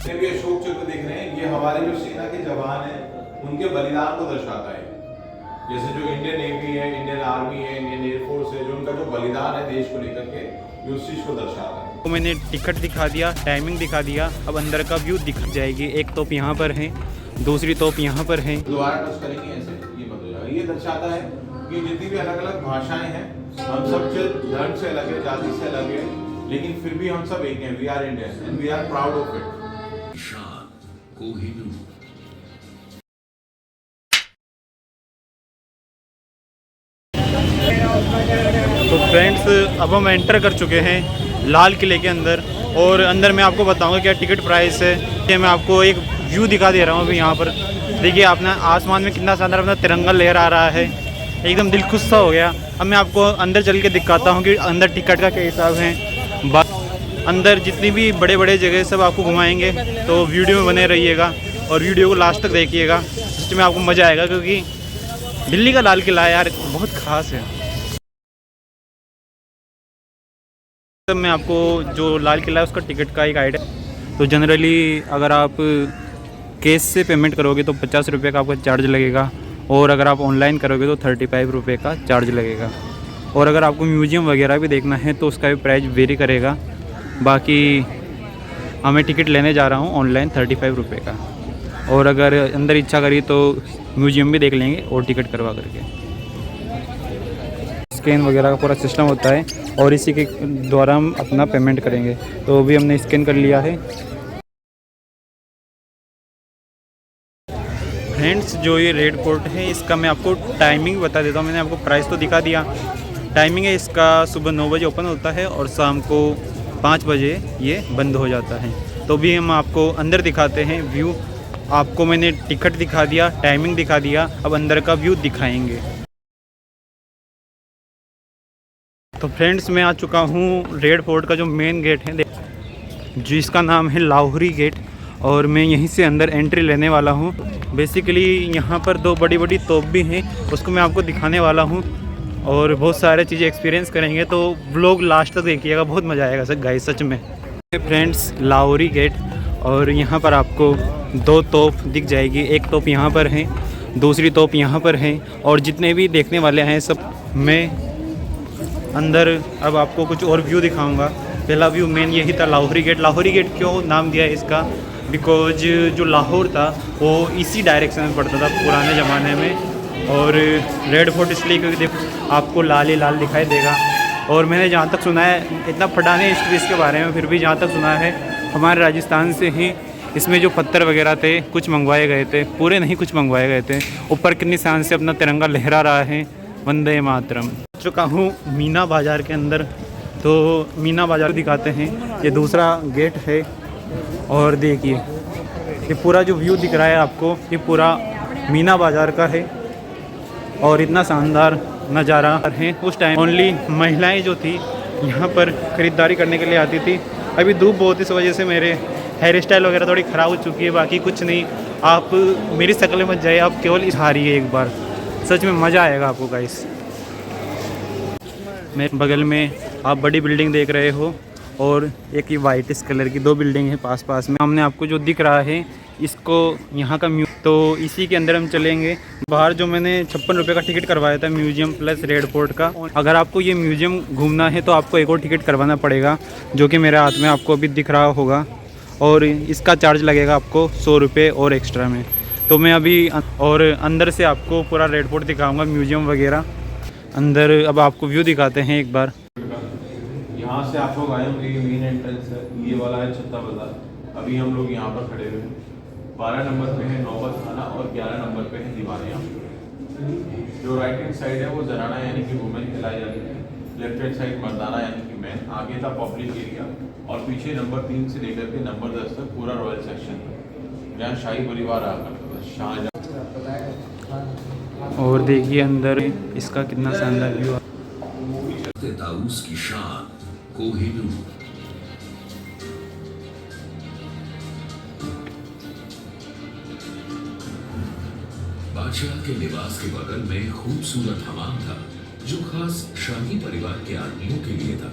जितने भी अशोक चक्र देख रहे हैं, ये हमारे जो सेना के जवान हैं उनके बलिदान को दर्शाता है। जैसे जो इंडियन नेवी है, इंडियन आर्मी है, इंडियन एयरफोर्स है, जो उनका जो बलिदान है देश को लेकर के, ये उस चीज़ को दर्शाता है। तो मैंने टिकट दिखा दिया, टाइमिंग दिखा दिया, अब अंदर का व्यू दिख जाएगी। एक तोप यहाँ पर है, दूसरी तोप यहाँ पर है। दोबारा टच करेंगे ऐसे, ये बंद हो जाएगा। ये दर्शाता है कि जितनी भी अलग अलग भाषाएं हैं, हम सब धर्म से अलग है, जाति से अलग है, लेकिन फिर भी हम सब एक हैं। We are Indian and we are proud of it. तो फ्रेंड्स, अब हम एंटर कर चुके हैं लाल किले के अंदर, और अंदर मैं आपको बताऊंगा क्या टिकट प्राइस है। ये मैं आपको एक व्यू दिखा दे रहा हूँ अभी यहाँ पर। देखिए आपने आसमान में कितना शानदार अपना तिरंगा लहरा आ रहा है, एकदम दिल खुश सा हो गया। अब मैं आपको अंदर चल के दिखाता हूँ कि अंदर टिकट का क्या हिसाब है। अंदर जितनी भी बड़े बड़े जगह सब आपको घुमाएंगे, तो वीडियो में बने रहिएगा और वीडियो को लास्ट तक देखिएगा। इसमें आपको मज़ा आएगा, क्योंकि दिल्ली का लाल किला यार बहुत ख़ास है। तब मैं आपको जो लाल किला है उसका टिकट का एक आइडिया। तो जनरली अगर आप कैश से पेमेंट करोगे तो 50 रुपये का आपका चार्ज लगेगा, और अगर आप ऑनलाइन करोगे तो 35 रुपये का चार्ज लगेगा। और अगर आपको म्यूज़ियम वगैरह भी देखना है तो उसका भी प्राइस वेरी करेगा। बाकी मैं टिकट लेने जा रहा हूँ ऑनलाइन 35 रुपये का, और अगर अंदर इच्छा करी तो म्यूज़ियम भी देख लेंगे और टिकट करवा करके। स्कैन वगैरह का पूरा सिस्टम होता है और इसी के द्वारा हम अपना पेमेंट करेंगे। तो अभी हमने स्कैन कर लिया है। फ्रेंड्स, जो ये रेड फोर्ट है इसका मैं आपको टाइमिंग बता देता हूँ। मैंने आपको प्राइस तो दिखा दिया। टाइमिंग है इसका सुबह 9 बजे ओपन होता है और शाम को 5 बजे ये बंद हो जाता है। तो भी हम आपको अंदर दिखाते हैं व्यू। आपको मैंने टिकट दिखा दिया, टाइमिंग दिखा दिया, अब अंदर का व्यू दिखाएंगे। तो फ्रेंड्स, मैं आ चुका हूँ रेड फोर्ट का जो मेन गेट है, जिसका नाम है लाहौरी गेट, और मैं यहीं से अंदर एंट्री लेने वाला हूँ। बेसिकली यहाँ पर 2 बड़ी बड़ी तोप भी हैं, उसको मैं आपको दिखाने वाला हूँ, और बहुत सारे चीज़ें एक्सपीरियंस करेंगे। तो व्लॉग लास्ट तक देखिएगा, बहुत मज़ा आएगा सर गाइस, सच में। फ्रेंड्स, लाहौरी गेट, और यहाँ पर आपको 2 तोप दिख जाएगी। एक तोप यहाँ पर है, दूसरी तोप यहाँ पर है, और जितने भी देखने वाले हैं सब मैं अंदर अब आपको कुछ और व्यू दिखाऊंगा। पहला व्यू मेन यही था, लाहौरी गेट। लाहौरी गेट क्यों नाम दिया है इसका? बिकॉज जो लाहौर था वो इसी डायरेक्शन में पड़ता था पुराने ज़माने में, और रेड फोर्ट इसलिए क्योंकि देखो आपको लाल ही लाल दिखाई देगा। और मैंने जहाँ तक सुना है, इतना पढ़ा नहीं हिस्ट्री इसके बारे में, फिर भी जहाँ तक सुना है हमारे राजस्थान से ही इसमें जो पत्थर वगैरह थे कुछ मंगवाए गए थे, पूरे नहीं कुछ मंगवाए गए थे। ऊपर कितनी शान से अपना तिरंगा लहरा रहा है, वंदे मातरम। चुका हूँ मीना बाज़ार के अंदर, तो मीना बाज़ार दिखाते हैं। ये दूसरा गेट है, और देखिए ये पूरा जो व्यू दिख रहा है आपको, ये पूरा मीना बाज़ार का है, और इतना शानदार नज़ारा है। उस टाइम ओनली महिलाएं जो थी यहाँ पर ख़रीदारी करने के लिए आती थी। अभी धूप बहुत, इस वजह से मेरे हेयर स्टाइल वगैरह थोड़ी ख़राब हो चुकी है, बाकी कुछ नहीं। आप मेरी शक्ल मत जाइए, आप केवल इस हारिए एक बार, सच में मज़ा आएगा आपको गाइस। मेरे बगल में आप बड़ी बिल्डिंग देख रहे हो, और एक ही वाइट इस कलर की 2 बिल्डिंग है पास पास में। हमने आपको जो दिख रहा है इसको यहाँ का तो इसी के अंदर हम चलेंगे। बाहर जो मैंने 56 रुपये का टिकट करवाया था म्यूज़ियम प्लस रेड फोर्ट का, अगर आपको ये म्यूज़ियम घूमना है तो आपको एक और टिकट करवाना पड़ेगा, जो कि मेरे हाथ में आपको अभी दिख रहा होगा, और इसका चार्ज लगेगा आपको 100 रुपये और एक्स्ट्रा में। तो मैं अभी और अंदर से आपको पूरा रेड फोर्ट दिखाऊँगा, म्यूज़ियम वगैरह। अंदर अब आपको व्यू दिखाते हैं एक बार। यहाँ से आप लोग आए होंगे, ये मेन एंट्रेंस है, ये वाला है छत्ता बाजार। अभी हम लोग यहाँ पर खड़े हुए हैं। 12 नंबर पे है नौबत खाना और 11 नंबर पे है दीवानिया। जो राइट हैंड साइड है वो जनाना यानी कि वुमेन कहलाई जाती है, लेफ्ट हैंड साइड मर्दाना यानी कि मैन। आगे था पब्लिक एरिया, और पीछे नंबर 3 से लेकर के नंबर 10 तक पूरा रॉयल सेक्शन था, जहाँ शाही परिवार आया करता था, शाहजहाँ। और देखिए अंदर इसका कितना शानदार व्यू है। ताऊस की शान कोहिनूर। बादशाह के निवास के बगल में खूबसूरत हमाम था, जो खास शाही परिवार के आदमियों के लिए था।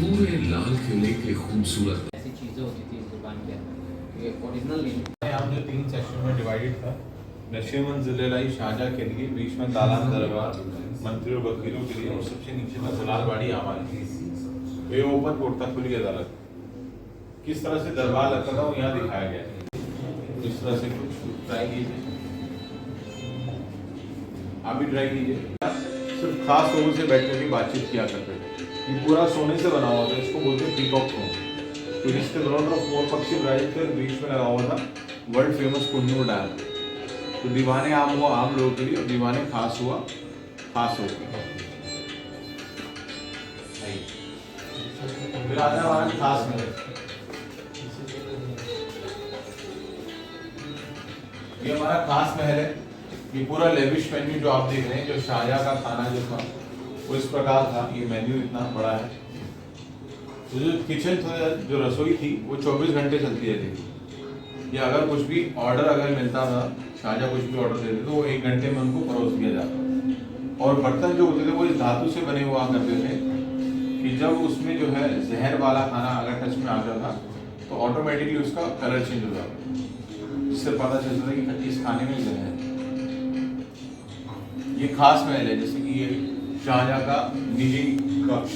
पूरे लाल किले के खूबसूरत ऐसी चीज़ें होती थी इस दुकान के अंदर, ये ओरिजिनल नहीं। यहाँ जो 3 सेक्शन में डिवाइडेड था, नशीमन जिलेलाई शाहजहाँ के लिए, बीच में दालान दरबार मंत्री और वकीलों के लिए, और सबसे नीचे में जलालबाड़ी आवाज़। ये ओपन कोर्ट था, खुली अदालत। किस तरह से दरबार लगता था वो यहाँ दिखाया गया है। इस तरह से कुछ ट्राई कीजिए, आप भी ट्राई कीजिए। सिर्फ खास लोगों से बैठ कर बातचीत किया करते थे। ये पूरा सोने से बना हुआ था, इसको बोलते हैं पीकॉक थ्रोन। तो इसके दोनों तरफ मोर पक्षी ब्राइट कर बीच में लगा हुआ था वर्ल्ड फेमस कुन्नूर डैम। तो दीवाने आम हुआ आम लोगों के लिए, और दीवाने खास हुआ खास हो गए। फिर आता है हमारा खास महल। ये हमारा खास महल है। ये पूरा लेविश मेन्यू जो आप देख रहे हैं, जो शाहजहाँ का खाना जो था वो इस प्रकार था। ये मेन्यू इतना बड़ा है। तो जो किचन था, जो रसोई थी, वो 24 घंटे चलती रहती थी। या अगर कुछ भी ऑर्डर अगर मिलता था, शाहजहाँ कुछ भी ऑर्डर देते तो वो 1 घंटे में उनको परोस दिया जाता। और बर्तन जो होते थे वो इस धातु से बने हुआ करते थे कि जब उसमें जो है जहर वाला खाना अगर टच में आता था तो ऑटोमेटिकली उसका कलर चेंज हो जाता, जिससे पता चलता था कि इस खाने में जहर है। ये खास महल है, जैसे कि ये शाहजहाँ का निजी कक्ष,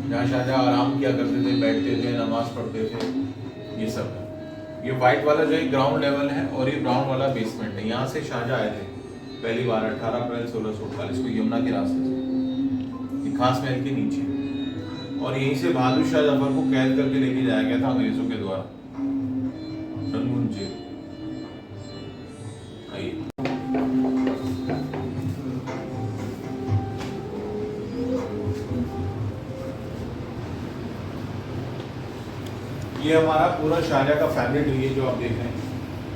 जहाँ शाहजहाँ आराम किया करते थे, बैठते थे, नमाज पढ़ते थे, ये सब है। ये व्हाइट वाला जो है ग्राउंड लेवल है, और ये ब्राउन वाला बेसमेंट है। यहाँ से शाहजहाँ आए थे पहली बार 18 अप्रैल 1648 को यमुना के रास्ते से, ये खास महल के नीचे। और यहीं से बहादुर शाह जफर को कैद करके लेके जाया गया था अंग्रेजों के द्वारा रंगून जेल। आइए, ये हमारा पूरा शाहजहाँ का फैमिली ट्री है जो आप देख रहे हैं।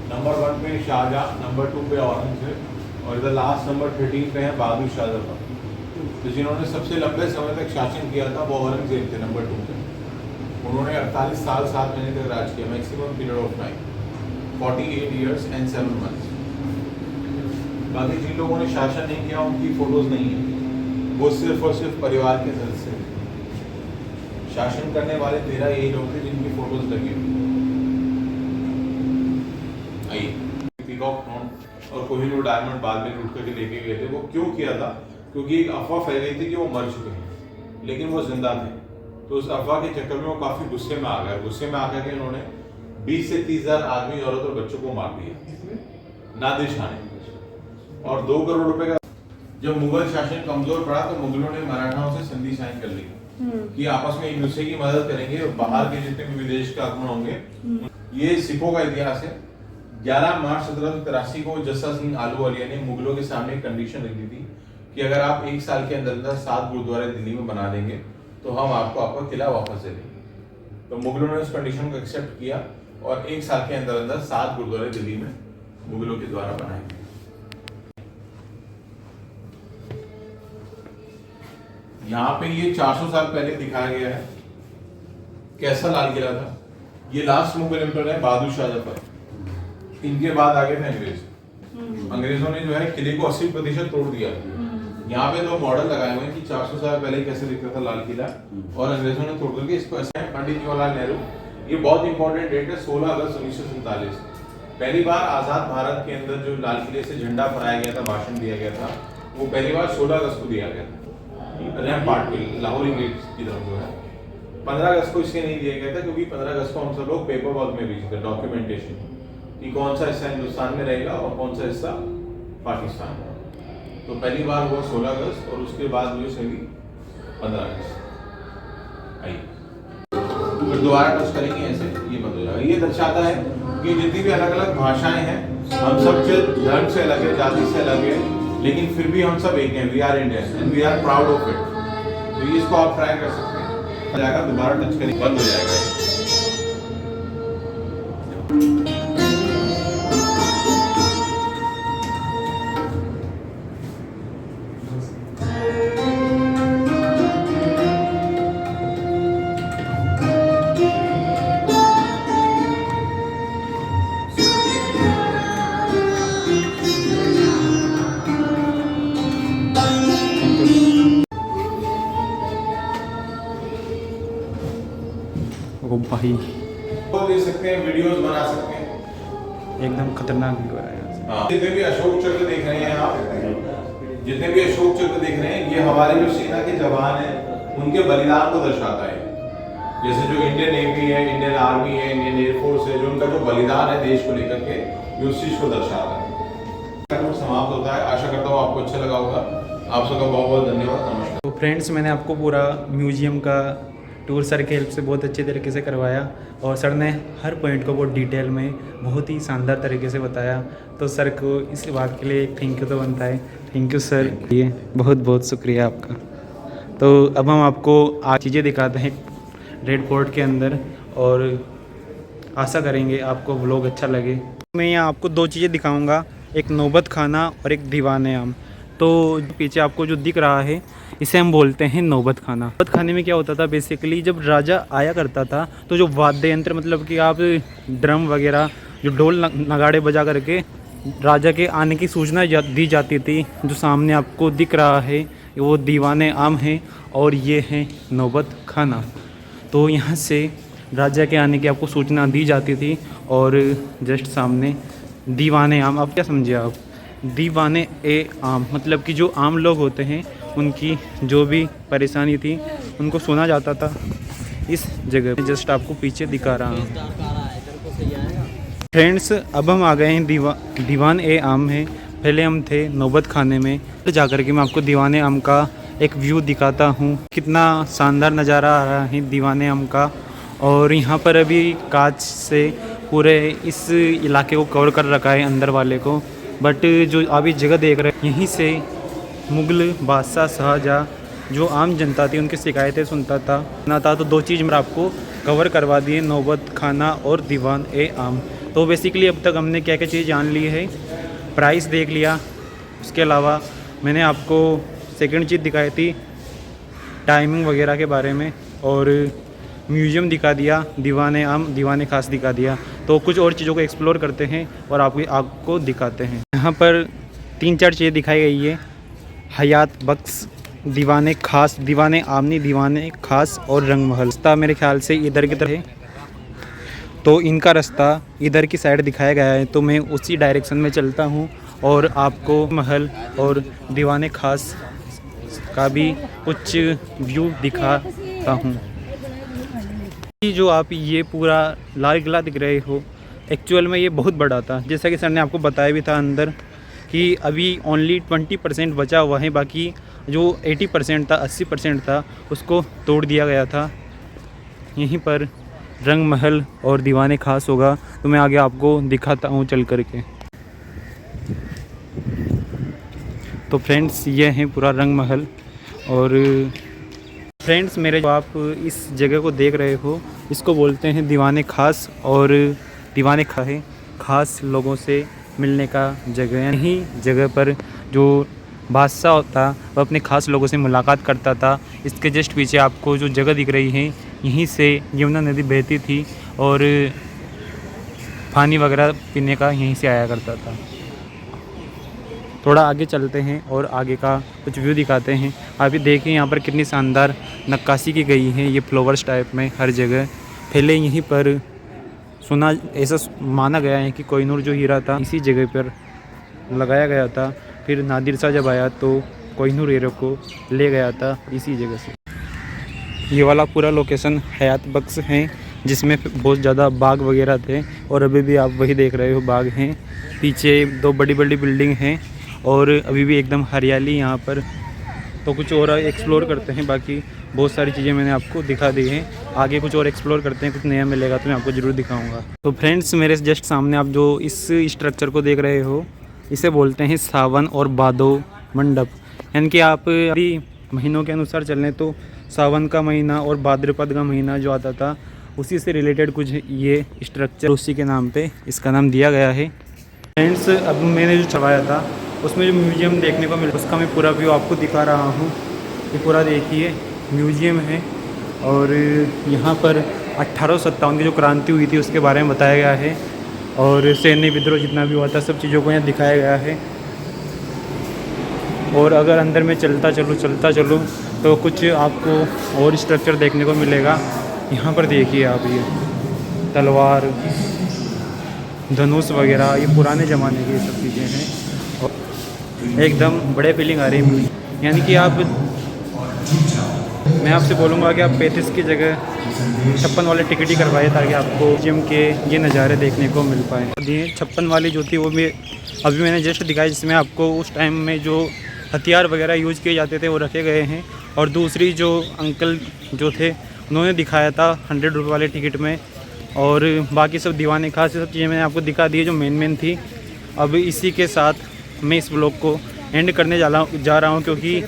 नंबर 1 पे शाहजहाँ, नंबर 2 पे औरंगजेब, और इधर लास्ट नंबर 13 पे है बहादुर शाह जफर। तो जिन्होंने सबसे लंबे समय तक शासन किया था वो औरंगजेब थे नंबर 2 पे। उन्होंने 48 साल 7 महीने तक राज किया, maximum period of time 48 years and 7 months। बाकी जिन लोगों ने शासन नहीं किया उनकी फोटोज नहीं है, वो सिर्फ और सिर्फ परिवार के सदस्य थे। शासन करने वाले 13 यही लोग थे जिनकी फोटोज लगी हुई। आइए, पीकॉक थ्रोन और कोहिनूर डायमंड बाद में लूट करके लेके गए थे। वो क्यों किया था? क्योंकि एक अफवाह फैल गई थी कि वो मर चुके हैं, लेकिन वो जिंदा थे। तो उस अफवाह के चक्कर में वो काफी गुस्से में आ गए। गुस्से में आकर के उन्होंने 20 से 30 हजार आदमी, औरत और बच्चों को मार दिया नादिर शाह ने। और 2 करोड़ रुपए का। जब मुगल शासन कमजोर पड़ा तो मुगलों ने मराठाओं से संधि साइन कर ली कि आपस में एक दूसरे की मदद करेंगे, और बाहर के जितने भी विदेश के आक्रमण होंगे। ये सिखों का इतिहास है। 11 मार्च 1783 को जस्सा सिंह आलूवालिया ने मुगलों के सामने एक कंडीशन रख दी थी कि अगर आप 1 साल के अंदर अंदर 7 गुरुद्वारे दिल्ली में बना देंगे तो हम आपको आपका किला वापस दे देंगे। तो मुगलों ने उस कंडीशन को एक्सेप्ट किया, और 1 साल के अंदर अंदर 7 गुरुद्वारे दिल्ली में मुगलों के द्वारा बनाए। यहाँ पे ये 400 साल पहले दिखाया गया है कैसा लाल किला था। ये लास्ट मुगल एम्पर है बहादुर शाह जफर। इनके बाद आगे थे अंग्रेज। अंग्रेजों ने जो है किले को 80% तोड़ दिया। यहाँ पे 2 मॉडल लगाए हुए हैं कि 400 साल पहले कैसे दिखता था लाल किला, और अंग्रेजों ने तोड़ करके इसको ऐसा है। पंडित जवाहरलाल नेहरू, ये बहुत इंपॉर्टेंट डेट है, 16 अगस्त 1947। पहली बार आजाद भारत के अंदर जो लाल किले से झंडा फहराया गया था, भाषण दिया गया था, वो पहली बार 16 अगस्त को दिया गया था पार्ट पे लाहौर इंग्लिश की तरफ जो है। 15 अगस्त को इसलिए नहीं दिया गया था क्योंकि 15 अगस्त को हम सब लोग पेपर वर्क में भेजते थे, डॉक्यूमेंटेशन कि कौन सा हिस्सा हिंदुस्तान में रहेगा और कौन सा हिस्सा पाकिस्तान में। तो पहली बार हुआ 16 अगस्त, और उसके बाद हुई सभी 15 अगस्त। आइए, फिर दोबारा टच करेंगे ऐसे, ये बंद हो जाएगा। ये दर्शाता है कि जितनी भी अलग अलग भाषाएं हैं, हम सब धर्म से अलग है, जाति से अलग है, लेकिन फिर भी हम सब एक हैं। We are Indian and we are proud of it. तो इसको आप ट्राई कर सकते हैं। जाएगा, दोबारा टच करेंगे, बंद हो जाएगा। ओ भाई वो दे सकते हैं, वीडियोस बना सकते हैं। एकदम खतरनाक व्यू है यहाँ से। हाँ। जितने भी अशोक चक्र देख रहे हैं आप, जितने भी अशोक चक्र देख रहे हैं, ये हमारे जो सेना के जवान हैं उनके बलिदान को दर्शाता है। जैसे जो इंडियन नेवी है, इंडियन आर्मी है, इंडियन एयरफोर्स है, जो उनका जो बलिदान है देश को लेकर के, ये उस चीज को दर्शाता है। समाप्त होता है। आशा करता हूँ आपको अच्छा लगा होगा। आप सबका बहुत बहुत धन्यवाद। नमस्कार। तो फ्रेंड्स, मैंने आपको पूरा म्यूजियम का टूर सर के हेल्प से बहुत अच्छे तरीके से करवाया और सर ने हर पॉइंट को बहुत डिटेल में बहुत ही शानदार तरीके से बताया। तो सर को इस बात के लिए थैंक यू तो बनता है। थैंक यू सर, ये बहुत बहुत शुक्रिया आपका। तो अब हम आपको आज चीज़ें दिखाते हैं रेड फोर्ट के अंदर और आशा करेंगे आपको व्लॉग अच्छा लगे। मैं यहाँ आपको दो चीज़ें दिखाऊंगा, एक नौबत खाना और एक दीवान-ए-आम। तो पीछे आपको जो दिख रहा है इसे हम बोलते हैं नौबत खाना। नौबत खाने में क्या होता था, बेसिकली जब राजा आया करता था तो जो वाद्य यंत्र, मतलब कि आप ड्रम वगैरह जो ढोल नगाड़े बजा करके राजा के आने की सूचना दी जाती थी। जो सामने आपको दिख रहा है वो दीवान-ए-आम है और ये है नौबत खाना। तो यहाँ से राजा के आने की आपको सूचना दी जाती थी और जस्ट सामने दीवान-ए-आम। आप क्या समझे आप? दीवान-ए-आम मतलब कि जो आम लोग होते हैं उनकी जो भी परेशानी थी उनको सुना जाता था इस जगह पे। जस्ट आपको पीछे दिखा रहा हूँ। फ्रेंड्स, अब हम आ गए हैं दीवान-ए-आम है। पहले हम थे नौबत खाने में। तो जाकर के मैं आपको दीवान-ए-आम का एक व्यू दिखाता हूँ। कितना शानदार नज़ारा आ रहा है दीवान-ए-आम का। और यहाँ पर अभी कांच से पूरे इस इलाके को कवर कर रखा है, अंदर वाले को। बट जो अभी जगह देख रहे हैं, यहीं से मुग़ल बादशाह शाहजहाँ जो आम जनता थी उनकी शिकायतें सुनता था। तो दो चीज़ मैं आपको कवर करवा दिए, नौबत खाना और दीवान-ए-आम। तो बेसिकली अब तक हमने क्या क्या चीज़ जान ली है। प्राइस देख लिया, उसके अलावा मैंने आपको सेकंड चीज़ दिखाई थी टाइमिंग वगैरह के बारे में, और म्यूज़ियम दिखा दिया, दीवान-ए-आम दीवान-ए-खास दिखा दिया। तो कुछ और चीज़ों को एक्सप्लोर करते हैं और आपको दिखाते हैं। यहाँ पर 3-4 चीज़ें दिखाई गई है। हयात बख्श, दीवान-ए-खास, दीवान-ए-आमनी, दीवान-ए-खास और रंग महल। रास्ता मेरे ख्याल से इधर की तरफ है, तो इनका रास्ता इधर की साइड दिखाया गया है। तो मैं उसी डायरेक्शन में चलता हूँ और आपको महल और दीवान-ए-खास का भी कुछ व्यू दिखाता हूँ। जो आप ये पूरा लाल किला दिख रहे हो, एक्चुअल में ये बहुत बड़ा था। जैसा कि सर ने आपको बताया भी था अंदर कि अभी ओनली 20% बचा हुआ है, बाकी जो 80% था, 80% था, उसको तोड़ दिया गया था। यहीं पर रंग महल और दीवान-ए-खास होगा। तो मैं आगे आपको दिखाता हूँ चल करके। तो फ्रेंड्स, ये है पूरा रंग महल। और फ्रेंड्स, मेरे जो आप इस जगह को देख रहे हो इसको बोलते हैं दीवान-ए-खास। और दीवान-ए-खास है खास लोगों से मिलने का जगह। यही जगह पर जो बादशाह होता वह अपने खास लोगों से मुलाकात करता था। इसके जस्ट पीछे आपको जो जगह दिख रही है, यहीं से यमुना नदी बहती थी और पानी वगैरह पीने का यहीं से आया करता था। थोड़ा आगे चलते हैं और आगे का कुछ व्यू दिखाते हैं। अभी देखिए यहाँ पर कितनी शानदार नक्काशी की गई है, ये फ्लावर्स टाइप में हर जगह। पहले यहीं पर सुना, ऐसा माना गया है कि कोहिनूर जो हीरा था इसी जगह पर लगाया गया था। फिर नादिर शाह जब आया तो कोहिनूर हीरे को ले गया था इसी जगह से। ये वाला पूरा लोकेशन हयात बख्श है, जिसमें बहुत ज़्यादा बाग वगैरह थे और अभी भी आप वही देख रहे हो, बाग हैं। पीछे 2 बड़ी बड़ी बिल्डिंग हैं और अभी भी एकदम हरियाली यहाँ पर। तो कुछ और एक्सप्लोर करते हैं। बाकी बहुत सारी चीज़ें मैंने आपको दिखा दी हैं, आगे कुछ और एक्सप्लोर करते हैं। कुछ नया मिलेगा तो मैं आपको ज़रूर दिखाऊंगा। तो फ्रेंड्स, मेरे जस्ट सामने आप जो इस स्ट्रक्चर को देख रहे हो, इसे बोलते हैं सावन और भादो मंडप। यानी कि आप अभी महीनों के अनुसार चलें तो सावन का महीना और भाद्रपद का महीना जो आता था, उसी से रिलेटेड कुछ ये स्ट्रक्चर, उसी के नाम पे इसका नाम दिया गया है। फ्रेंड्स, अब मैंने जो चढ़ाया था उसमें जो म्यूज़ियम देखने को मिला, उसका मैं पूरा व्यू आपको दिखा रहा हूँ। ये पूरा देखिए म्यूज़ियम है और यहाँ पर 1857 की जो क्रांति हुई थी उसके बारे में बताया गया है और सैन्य विद्रोह जितना भी हुआ था सब चीज़ों को यहाँ दिखाया गया है। और अगर अंदर में चलता चलूँ तो कुछ आपको और स्ट्रक्चर देखने को मिलेगा। यहाँ पर देखिए आप ये तलवार, धनुष वगैरह, ये पुराने ज़माने की ये सब चीज़ें हैं और एकदम बड़े फीलिंग आ रही है। यानी कि आप, मैं आपसे बोलूँगा कि आप 35 की जगह 56 वाले टिकट ही करवाइए ताकि आपको जिम के ये नज़ारे देखने को मिल पाए। ये 56 वाली जो थी वो भी अभी मैंने जस्ट दिखाई, जिसमें आपको उस टाइम में जो हथियार वगैरह यूज़ किए जाते थे वो रखे गए हैं। और दूसरी जो अंकल जो थे उन्होंने दिखाया था 100 रुपये वाले टिकट में, और बाकी सब दीवाने खास सब चीज़ें मैंने आपको दिखा दी जो मेन थी। अब इसी के साथ मैं इस ब्लॉग को एंड करने जा रहा हूँ क्योंकि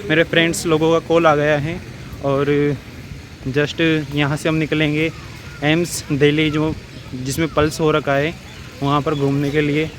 मेरे फ्रेंड्स लोगों का कॉल आ गया है और जस्ट यहाँ से हम निकलेंगे एम्स दिल्ली जो जिसमें पल्स हो रखा है वहाँ पर घूमने के लिए।